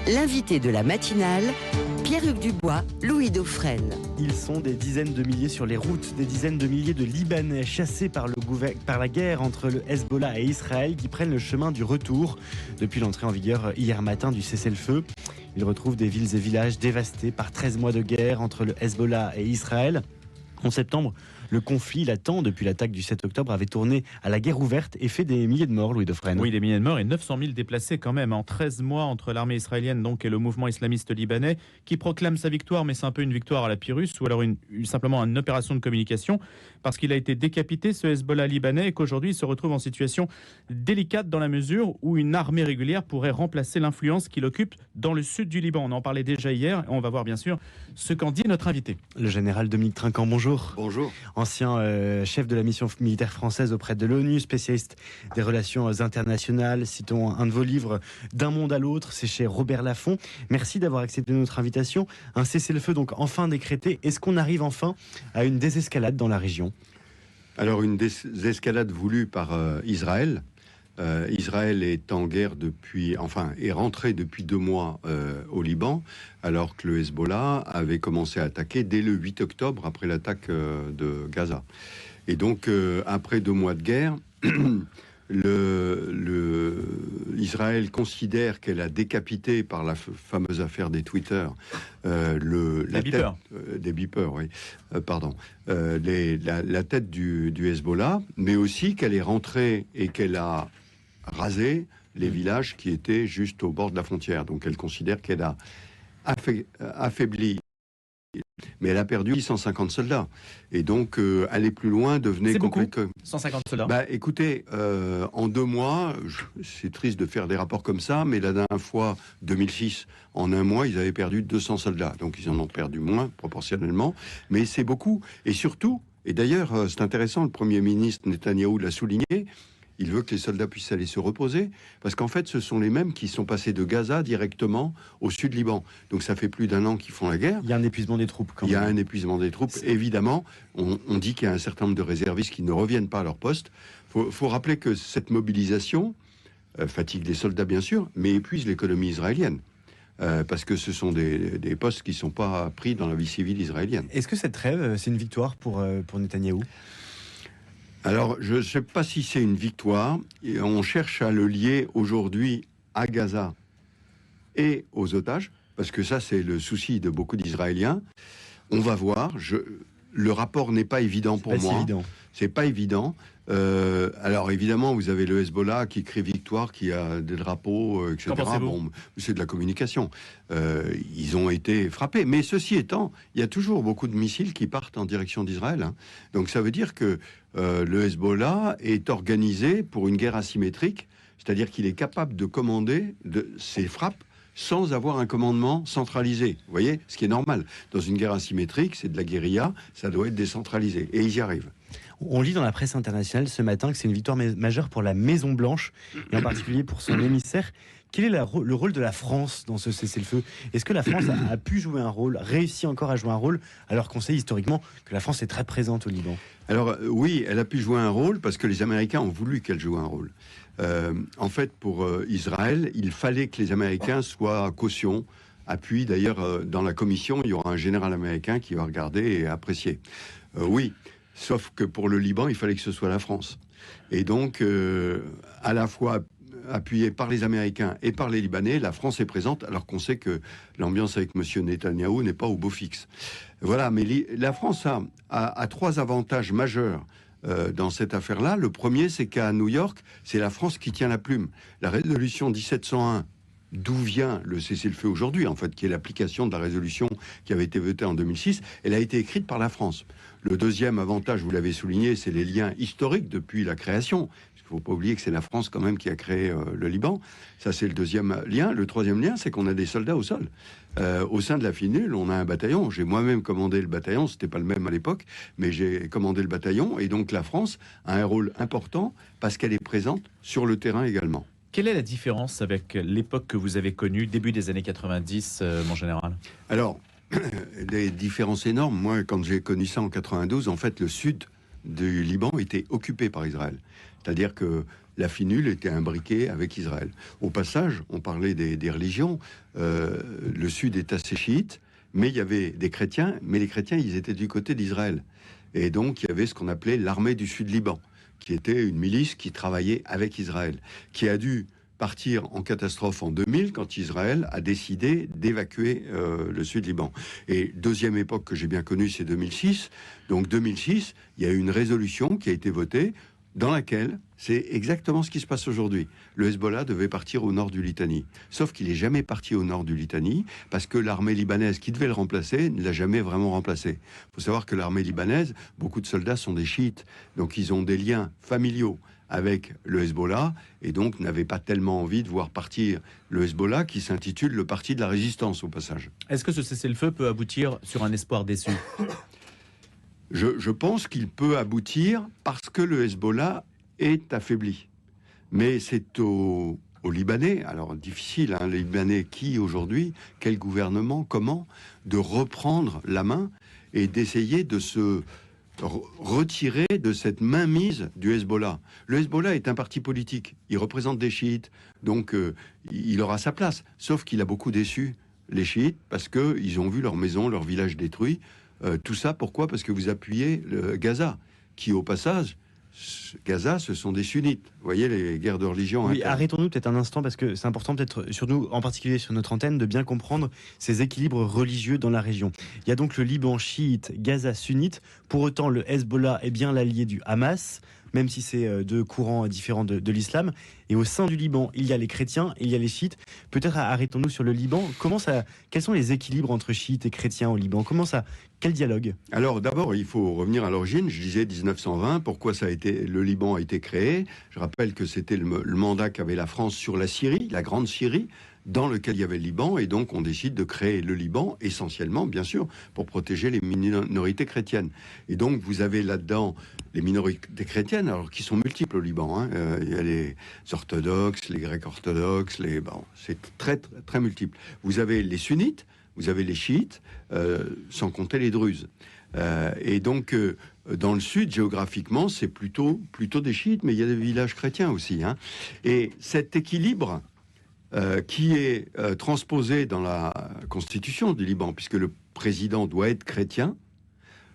L'invité de la matinale, Pierre-Hugues Dubois, Louis Dauphren. Ils sont des dizaines de milliers sur les routes, des dizaines de milliers de Libanais chassés par la guerre entre le Hezbollah et Israël qui prennent le chemin du retour depuis l'entrée en vigueur hier matin du cessez-le-feu. Ils retrouvent des villes et villages dévastés par 13 mois de guerre entre le Hezbollah et Israël. En septembre, le conflit latent depuis l'attaque du 7 octobre avait tourné à la guerre ouverte et fait des milliers de morts, Louis Dauphren. Oui, des milliers de morts et 900 000 déplacés quand même en 13 mois entre l'armée israélienne donc, et le mouvement islamiste libanais qui proclame sa victoire, mais c'est un peu une victoire à la Pyrrhus ou alors simplement une opération de communication parce qu'il a été décapité, ce Hezbollah libanais, et qu'aujourd'hui il se retrouve en situation délicate dans la mesure où une armée régulière pourrait remplacer l'influence qu'il occupe dans le sud du Liban. On en parlait déjà hier et on va voir bien sûr ce qu'en dit notre invité. Le général Dominique Trinquant, bonjour. Bonjour. Ancien chef de la mission militaire française auprès de l'ONU, spécialiste des relations internationales. Citons un de vos livres, D'un monde à l'autre, c'est chez Robert Laffont. Merci d'avoir accepté notre invitation. Un cessez-le-feu donc enfin décrété. Est-ce qu'on arrive enfin à une désescalade dans la région ? Alors une désescalade voulue par Israël. Israël est en guerre est rentré depuis 2 mois au Liban, alors que le Hezbollah avait commencé à attaquer dès le 8 octobre, après l'attaque de Gaza. Et donc, après 2 mois de guerre, Israël considère qu'elle a décapité par la fameuse affaire des Twitter la tête du Hezbollah, mais aussi qu'elle est rentrée et qu'elle a rasé les villages qui étaient juste au bord de la frontière. Donc elle considère qu'elle a affaibli, mais elle a perdu 150 soldats. Et donc, aller plus loin devenait compliqué. 150 soldats. Écoutez, en 2 mois, c'est triste de faire des rapports comme ça, mais la dernière fois, 2006, en 1 mois, ils avaient perdu 200 soldats. Donc, ils en ont perdu moins, proportionnellement. Mais c'est beaucoup. Et surtout, et d'ailleurs, c'est intéressant, le Premier ministre Netanyahou l'a souligné, il veut que les soldats puissent aller se reposer, parce qu'en fait, ce sont les mêmes qui sont passés de Gaza directement au sud Liban. Donc ça fait plus d'1 an qu'ils font la guerre. Il y a un épuisement des troupes quand même. Il y a un épuisement des troupes, évidemment. On dit qu'il y a un certain nombre de réservistes qui ne reviennent pas à leur poste. Faut rappeler que cette mobilisation fatigue les soldats, bien sûr, mais épuise l'économie israélienne. Parce que ce sont des postes qui ne sont pas pris dans la vie civile israélienne. Est-ce que cette trêve, c'est une victoire pour Netanyahou ? Alors, je ne sais pas si c'est une victoire. On cherche à le lier aujourd'hui à Gaza et aux otages, parce que ça, c'est le souci de beaucoup d'Israéliens. On va voir. Le rapport n'est pas évident pour moi. C'est pas évident. Alors, évidemment, vous avez le Hezbollah qui crie victoire, qui a des drapeaux, etc. Bon, c'est de la communication. Ils ont été frappés. Mais ceci étant, il y a toujours beaucoup de missiles qui partent en direction d'Israël. Hein. Donc, ça veut dire que le Hezbollah est organisé pour une guerre asymétrique, c'est-à-dire qu'il est capable de commander ses frappes sans avoir un commandement centralisé. Vous voyez, ce qui est normal. Dans une guerre asymétrique, c'est de la guérilla, ça doit être décentralisé. Et ils y arrivent. On lit dans la presse internationale ce matin que c'est une victoire majeure pour la Maison-Blanche, et en particulier pour son émissaire. Quel est le rôle de la France dans ce cessez-le-feu ? Est-ce que la France a pu jouer un rôle, réussi encore à jouer un rôle, alors qu'on sait historiquement que la France est très présente au Liban ? Alors oui, elle a pu jouer un rôle parce que les Américains ont voulu qu'elle joue un rôle. En fait, pour Israël, il fallait que les Américains soient caution, appui. D'ailleurs, dans la commission, il y aura un général américain qui va regarder et apprécier. Oui, sauf que pour le Liban, il fallait que ce soit la France. Et donc, à la fois appuyé par les Américains et par les Libanais, la France est présente, alors qu'on sait que l'ambiance avec M. Netanyahou n'est pas au beau fixe. Voilà, mais la France a 3 avantages majeurs dans cette affaire-là. Le premier, c'est qu'à New York, c'est la France qui tient la plume. La résolution 1701, d'où vient le cessez-le-feu aujourd'hui, en fait, qui est l'application de la résolution qui avait été votée en 2006, elle a été écrite par la France. Le deuxième avantage, vous l'avez souligné, c'est les liens historiques depuis la création. Il ne faut pas oublier que c'est la France quand même qui a créé le Liban. Ça, c'est le deuxième lien. Le troisième lien, c'est qu'on a des soldats au sol. Au sein de la FINUL, on a un bataillon. J'ai moi-même commandé le bataillon. C'était pas le même à l'époque, mais j'ai commandé le bataillon. Et donc, la France a un rôle important parce qu'elle est présente sur le terrain également. Quelle est la différence avec l'époque que vous avez connue, début des années 90, mon général ? Alors, des différences énormes. Moi, quand j'ai connu ça en 92, en fait, le Sud du Liban était occupé par Israël. C'est-à-dire que la finule était imbriquée avec Israël. Au passage, on parlait des religions. Le sud est assez chiite, mais il y avait des chrétiens, mais les chrétiens, ils étaient du côté d'Israël. Et donc, il y avait ce qu'on appelait l'armée du Sud-Liban, qui était une milice qui travaillait avec Israël, qui a dû partir en catastrophe en 2000 quand Israël a décidé d'évacuer le Sud-Liban. Et deuxième époque que j'ai bien connue, c'est 2006. Donc 2006, il y a eu une résolution qui a été votée dans laquelle c'est exactement ce qui se passe aujourd'hui. Le Hezbollah devait partir au nord du Litanie. Sauf qu'il n'est jamais parti au nord du Litanie parce que l'armée libanaise qui devait le remplacer ne l'a jamais vraiment remplacé. Il faut savoir que l'armée libanaise, beaucoup de soldats sont des chiites. Donc ils ont des liens familiaux avec le Hezbollah et donc n'avaient pas tellement envie de voir partir le Hezbollah qui s'intitule le Parti de la Résistance au passage. Est-ce que ce cessez-le-feu peut aboutir sur un espoir déçu ? Je pense qu'il peut aboutir parce que le Hezbollah est affaibli. Mais c'est aux Libanais, alors difficile, les Libanais qui aujourd'hui, quel gouvernement, comment, de reprendre la main et d'essayer de se retirer de cette mainmise du Hezbollah. Le Hezbollah est un parti politique, il représente des chiites, donc il aura sa place. Sauf qu'il a beaucoup déçu les chiites parce qu'ils ont vu leur maison, leur village détruit. Tout ça, pourquoi ? Parce que vous appuyez le Gaza, qui au passage, Gaza, ce sont des sunnites. Vous voyez les guerres de religion. Oui, arrêtons-nous peut-être un instant, parce que c'est important peut-être, sur nous, en particulier sur notre antenne, de bien comprendre ces équilibres religieux dans la région. Il y a donc le Liban chiite, Gaza sunnite. Pour autant, le Hezbollah est bien l'allié du Hamas, même si c'est deux courants différents de l'islam. Et au sein du Liban, il y a les chrétiens, il y a les chiites. Peut-être arrêtons-nous sur le Liban. Quels sont les équilibres entre chiites et chrétiens au Liban ? Quel dialogue ? Alors d'abord, il faut revenir à l'origine. Je disais 1920, pourquoi le Liban a été créé. Je rappelle que c'était le mandat qu'avait la France sur la Syrie, la grande Syrie, dans lequel il y avait le Liban, et donc on décide de créer le Liban, essentiellement, bien sûr, pour protéger les minorités chrétiennes. Et donc vous avez là-dedans les minorités chrétiennes, alors qui sont multiples au Liban. Il y a les orthodoxes, les grecs orthodoxes, c'est très, très, très multiple. Vous avez les sunnites, vous avez les chiites, sans compter les druzes. Et donc, dans le sud, géographiquement, c'est plutôt des chiites, mais il y a des villages chrétiens aussi. Et cet équilibre qui est transposé dans la constitution du Liban, puisque le président doit être chrétien,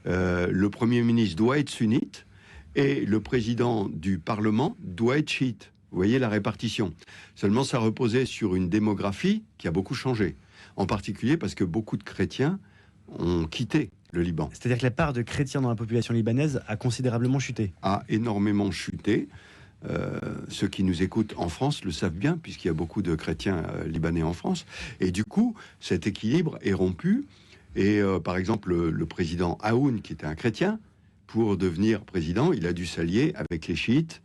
le premier ministre doit être sunnite, et le président du Parlement doit être chiite. Vous voyez la répartition. Seulement, ça reposait sur une démographie qui a beaucoup changé. En particulier parce que beaucoup de chrétiens ont quitté le Liban. C'est-à-dire que la part de chrétiens dans la population libanaise a considérablement chuté. A énormément chuté. Ceux qui nous écoutent en France le savent bien, puisqu'il y a beaucoup de chrétiens libanais en France. Et du coup, cet équilibre est rompu. Et par exemple, le président Aoun, qui était un chrétien, pour devenir président, il a dû s'allier avec les chiites,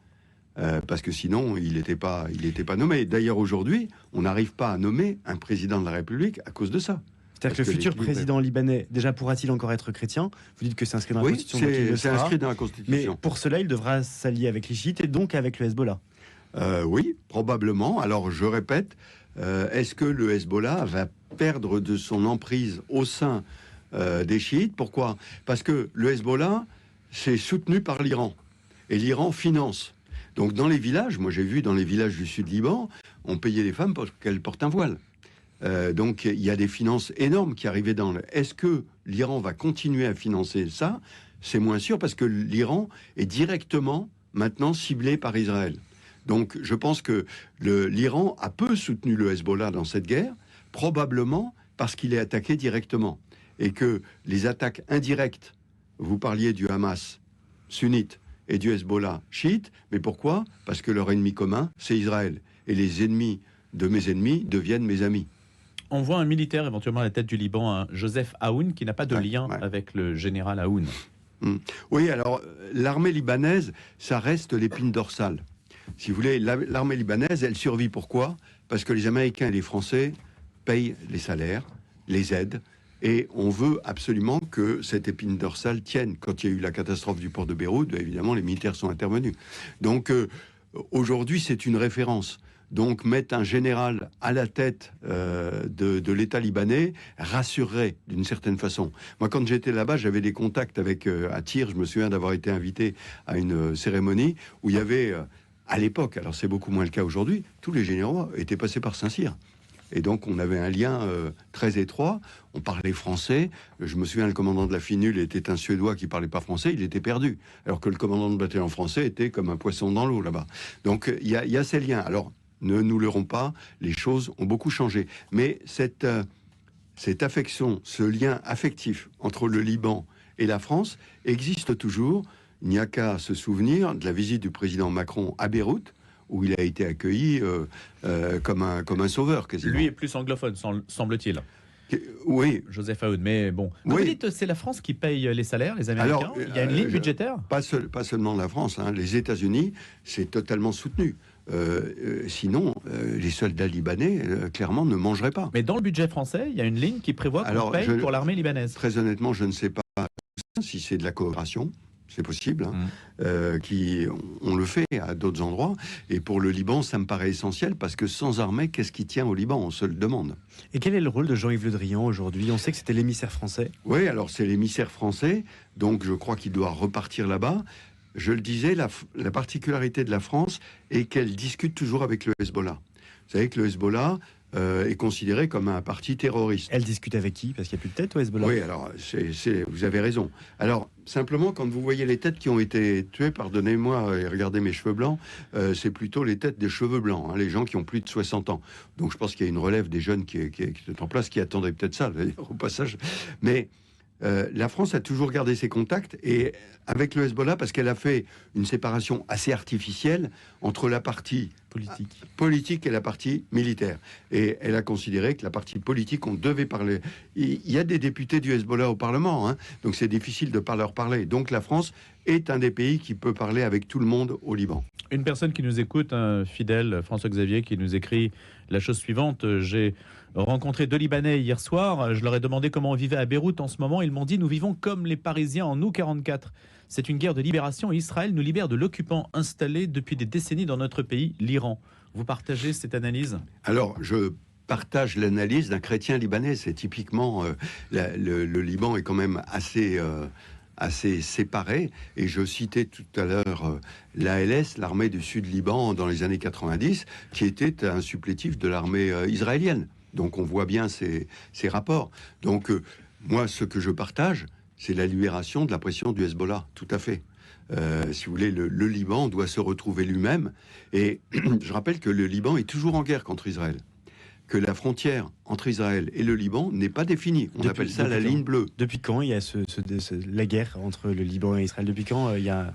parce que sinon, il n'était pas nommé. D'ailleurs, aujourd'hui, on n'arrive pas à nommer un président de la République à cause de ça. C'est-à-dire que le futur président libanais, déjà pourra-t-il encore être chrétien ? Vous dites que c'est inscrit dans la Constitution. Oui, c'est inscrit dans la Constitution. Mais pour cela, il devra s'allier avec les chiites et donc avec le Hezbollah. Oui, probablement. Alors, je répète, est-ce que le Hezbollah va perdre de son emprise au sein des chiites ? Pourquoi ? Parce que le Hezbollah, c'est soutenu par l'Iran. Et l'Iran finance. Donc, dans les villages, moi j'ai vu dans les villages du Sud-Liban, on payait les femmes parce qu'elles portent un voile. Donc il y a des finances énormes qui arrivaient dans le... Est-ce que l'Iran va continuer à financer ça ? C'est moins sûr parce que l'Iran est directement maintenant ciblé par Israël. Donc je pense que l'Iran a peu soutenu le Hezbollah dans cette guerre, probablement parce qu'il est attaqué directement. Et que les attaques indirectes, vous parliez du Hamas sunnite et du Hezbollah chiite, mais pourquoi ? Parce que leur ennemi commun, c'est Israël. Et les ennemis de mes ennemis deviennent mes amis. On voit un militaire éventuellement à la tête du Liban, un Joseph Aoun, qui n'a pas de lien avec le général Aoun. Oui, alors l'armée libanaise, ça reste l'épine dorsale. Si vous voulez, l'armée libanaise, elle survit. Pourquoi ? Parce que les Américains et les Français payent les salaires, les aides, et on veut absolument que cette épine dorsale tienne. Quand il y a eu la catastrophe du port de Beyrouth, évidemment, les militaires sont intervenus. Donc aujourd'hui, c'est une référence. Donc mettre un général à la tête de l'État libanais rassurerait d'une certaine façon. Moi, quand j'étais là-bas, j'avais des contacts avec à Tyr. Je me souviens d'avoir été invité à une cérémonie où il y avait, à l'époque, alors c'est beaucoup moins le cas aujourd'hui, tous les généraux étaient passés par Saint-Cyr. Et donc, on avait un lien très étroit. On parlait français. Je me souviens, le commandant de la Finule était un Suédois qui parlait pas français. Il était perdu. Alors que le commandant de bataillon français était comme un poisson dans l'eau là-bas. Donc, il y a ces liens. Alors, ne nous leurrons pas, les choses ont beaucoup changé. Mais cette affection, ce lien affectif entre le Liban et la France existe toujours. Il n'y a qu'à se souvenir de la visite du président Macron à Beyrouth, où il a été accueilli comme un sauveur, quasiment. Lui est plus anglophone, semble-t-il. Oui. Joseph Aoud, mais bon. Donc Oui. vous dites c'est la France qui paye les salaires, les Américains. Alors, il y a une ligne budgétaire. Pas seulement la France, hein. Les États-Unis, c'est totalement soutenu. Sinon, les soldats libanais, clairement, ne mangeraient pas. Mais dans le budget français, il y a une ligne qui prévoit qu'on paye pour l'armée libanaise. Très honnêtement, je ne sais pas si c'est de la coopération. C'est possible, hein. On le fait à d'autres endroits. Et pour le Liban, ça me paraît essentiel parce que sans armée, qu'est-ce qui tient au Liban? On se le demande. Et quel est le rôle de Jean-Yves Le Drian aujourd'hui? On sait que c'était l'émissaire français. Oui, alors c'est l'émissaire français, donc je crois qu'il doit repartir là-bas. Je le disais, la particularité de la France est qu'elle discute toujours avec le Hezbollah. Vous savez que le Hezbollah est considéré comme un parti terroriste. Elle discute avec qui? Parce qu'il n'y a plus de tête au Hezbollah. Oui, alors, vous avez raison. Alors, simplement, quand vous voyez les têtes qui ont été tuées, pardonnez-moi, et regardez mes cheveux blancs, c'est plutôt les têtes des cheveux blancs, hein, les gens qui ont plus de 60 ans. Donc, je pense qu'il y a une relève des jeunes qui est en place, qui attendaient peut-être ça, d'ailleurs, au passage. Mais la France a toujours gardé ses contacts et avec le Hezbollah parce qu'elle a fait une séparation assez artificielle entre la partie politique et la partie militaire. Et elle a considéré que la partie politique, on devait parler. Il y a des députés du Hezbollah au Parlement, hein, donc c'est difficile de ne pas leur parler. Donc la France est un des pays qui peut parler avec tout le monde au Liban. Une personne qui nous écoute, un fidèle, François Xavier, qui nous écrit la chose suivante. J'ai rencontré 2 Libanais hier soir. Je leur ai demandé comment on vivait à Beyrouth en ce moment. Ils m'ont dit « Nous vivons comme les Parisiens en août 44. C'est une guerre de libération et Israël nous libère de l'occupant installé depuis des décennies dans notre pays, l'Iran. » Vous partagez cette analyse? Alors, je partage l'analyse d'un chrétien libanais. C'est typiquement... le Liban est quand même assez séparés. Et je citais tout à l'heure l'ALS, l'armée du Sud-Liban, dans les années 90, qui était un supplétif de l'armée israélienne. Donc on voit bien ces rapports. Donc moi, ce que je partage, c'est la libération de la pression du Hezbollah, tout à fait. Si vous voulez, le Liban doit se retrouver lui-même. Et je rappelle que le Liban est toujours en guerre contre Israël. Que la frontière entre Israël et le Liban n'est pas définie. On appelle ça la ligne bleue. Depuis quand il y a la guerre entre le Liban et Israël? Depuis quand il y a...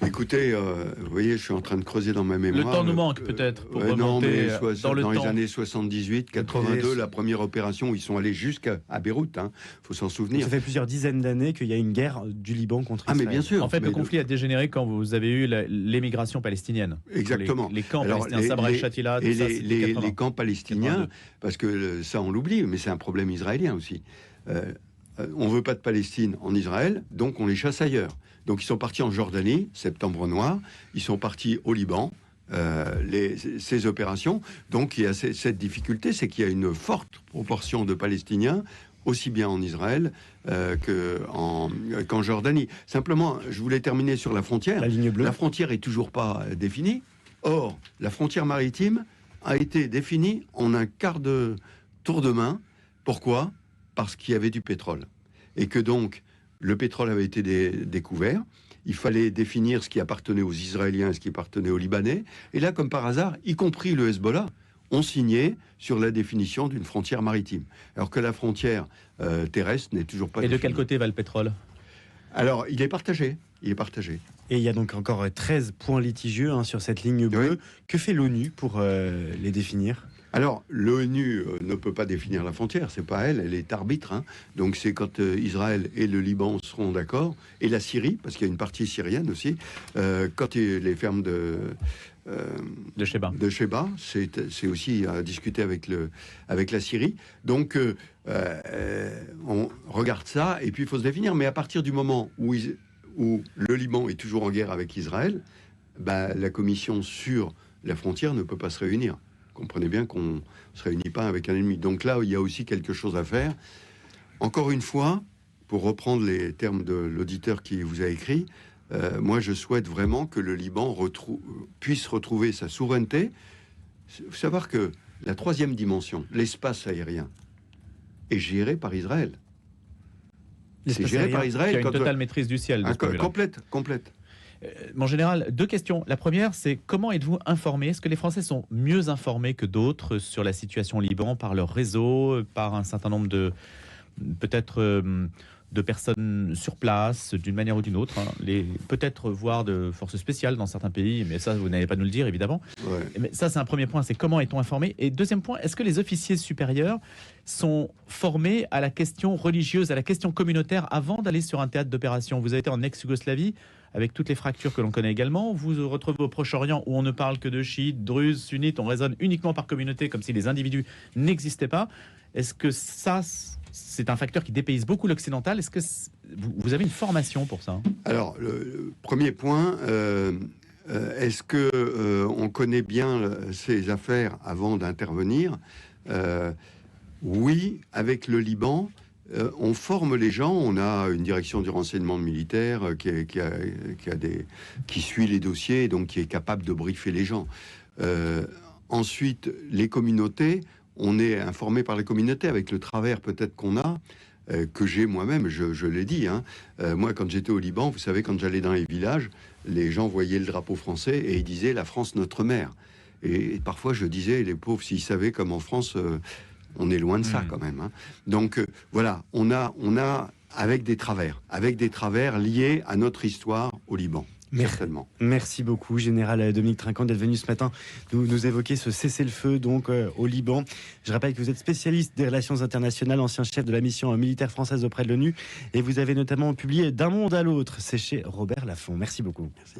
Écoutez, vous voyez, je suis en train de creuser dans ma mémoire. Le temps nous manque peut-être pour remonter non, mais dans le temps. les années 78, 82, la première opération où ils sont allés jusqu'à Beyrouth. Hein, faut s'en souvenir. Ça fait plusieurs dizaines d'années qu'il y a une guerre du Liban contre Israël. Ah, mais bien sûr. En fait, le conflit a dégénéré quand vous avez eu l'émigration palestinienne. Exactement. Les camps palestiniens, Sabra et Shatila, tout ça, les camps palestiniens, 82. parce que ça, on l'oublie, mais c'est un problème israélien aussi. On veut pas de Palestine en Israël, donc on les chasse ailleurs. Donc ils sont partis en Jordanie, Septembre Noir, ils sont partis au Liban, ces opérations. Donc il y a cette difficulté, c'est qu'il y a une forte proportion de Palestiniens, aussi bien en Israël qu'en Jordanie. Simplement, je voulais terminer sur la frontière. La ligne bleue. La frontière est toujours pas définie. Or, la frontière maritime a été définie en un quart de tour de main. Pourquoi? Parce qu'il y avait du pétrole. Et que donc, le pétrole avait été découvert. Il fallait définir ce qui appartenait aux Israéliens et ce qui appartenait aux Libanais. Et là, comme par hasard, y compris le Hezbollah, ont signé sur la définition d'une frontière maritime. Alors que la frontière terrestre n'est toujours pas définie. Et de quel côté va le pétrole? Alors, il est partagé. Il est partagé. Et il y a donc encore 13 points litigieux sur cette ligne bleue. Oui. Que fait l'ONU pour les définir? Alors, l'ONU ne peut pas définir la frontière, c'est pas elle est arbitre. Hein. Donc c'est quand Israël et le Liban seront d'accord, et la Syrie, parce qu'il y a une partie syrienne aussi, quand les fermes de Sheba, c'est aussi à discuter avec la Syrie. Donc on regarde ça, et puis il faut se définir. Mais à partir du moment où le Liban est toujours en guerre avec Israël, la commission sur la frontière ne peut pas se réunir. comprenez bien qu'on ne se réunit pas avec un ennemi. Donc là, il y a aussi quelque chose à faire. Encore une fois, pour reprendre les termes de l'auditeur qui vous a écrit, moi, je souhaite vraiment que le Liban puisse retrouver sa souveraineté. Il faut savoir que la troisième dimension, l'espace aérien, est géré par Israël. C'est géré par Israël. Qui a une totale maîtrise du ciel. Complète. Mon général, 2 questions. La première, c'est comment êtes-vous informé? Est-ce que les Français sont mieux informés que d'autres sur la situation au Liban par leur réseau, par un certain nombre de peut-être de personnes sur place, d'une manière ou d'une autre, hein, peut-être voire de forces spéciales dans certains pays, mais ça, vous n'allez pas nous le dire, évidemment. Ouais. Mais ça, c'est un premier point, c'est comment est-on informé? Et deuxième point, est-ce que les officiers supérieurs sont formés à la question religieuse, à la question communautaire avant d'aller sur un théâtre d'opération? Vous avez été en ex-Yougoslavie, avec toutes les fractures que l'on connaît également. Vous vous retrouvez au Proche-Orient, où on ne parle que de chiites, druzes, sunnites, on raisonne uniquement par communauté, comme si les individus n'existaient pas. Est-ce que ça, c'est un facteur qui dépayse beaucoup l'occidental? Est-ce que vous avez une formation pour ça? Alors, le premier point, est-ce que on connaît bien ces affaires avant d'intervenir? Oui, avec le Liban, on forme les gens. On a une direction du renseignement militaire qui suit les dossiers, donc qui est capable de briefer les gens. Ensuite, les communautés, on est informé par les communautés avec le travers peut-être qu'on a, que j'ai moi-même, je l'ai dit. Moi, quand j'étais au Liban, vous savez, quand j'allais dans les villages, les gens voyaient le drapeau français et ils disaient « La France, notre mère ». Et parfois, je disais, les pauvres, s'ils savaient comme en France, on est loin de ça quand même. Donc voilà, on a avec des travers liés à notre histoire au Liban. Certainement. Merci beaucoup, Général Dominique Trinquant, d'être venu ce matin nous évoquer ce cessez-le-feu donc au Liban. Je rappelle que vous êtes spécialiste des relations internationales, ancien chef de la mission militaire française auprès de l'ONU, et vous avez notamment publié D'un monde à l'autre. C'est chez Robert Laffont. Merci beaucoup. Merci.